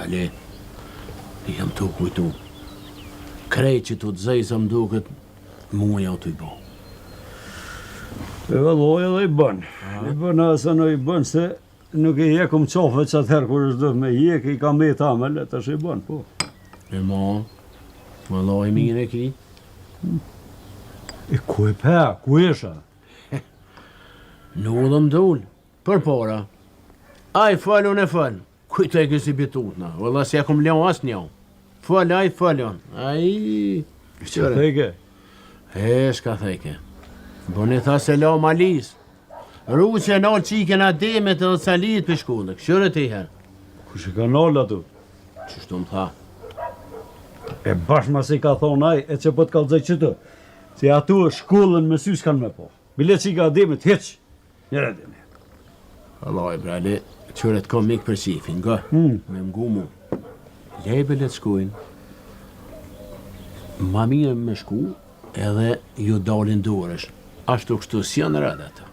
Ale, jam të kujtu. Krejt që të të zejsa më duket, muja o të i bo. E vëlloj edhe i bën. I bën asa në i bën se nuk i jekum qofe që atëherë kur është dhe me jek, i ka me ta me letë është i bën, po. E ma, vëlloj mire e ki. E ku e pe, ku isha? Në udhëm dul, për para. Aj falon e fal, kujtë e kësi bitutna, vëlla si ja kum leon as njau. Fal, aj falon, aj... Që theke? Shka theke. Bën e tha selam Alis. Rusja nalë qiken a demet edhe salit për shkullë, këshërë të i herë. Kush e ka nalë atu? Qështu më tha? E bashkë si ka thonë aj, e që po të kalëzaj qëtë. Si atu shkullën me sy s'kan me po. Bile që i ka demet, heq. Njëre dhe një. Allah e brale, qëre të kom mikë për shifin, nga, me mgu mu. Lejbe le të shkujnë. Ma mirë me shku, edhe ju dalin dorësh. Ashtu kështu si janë rrëdhe ata.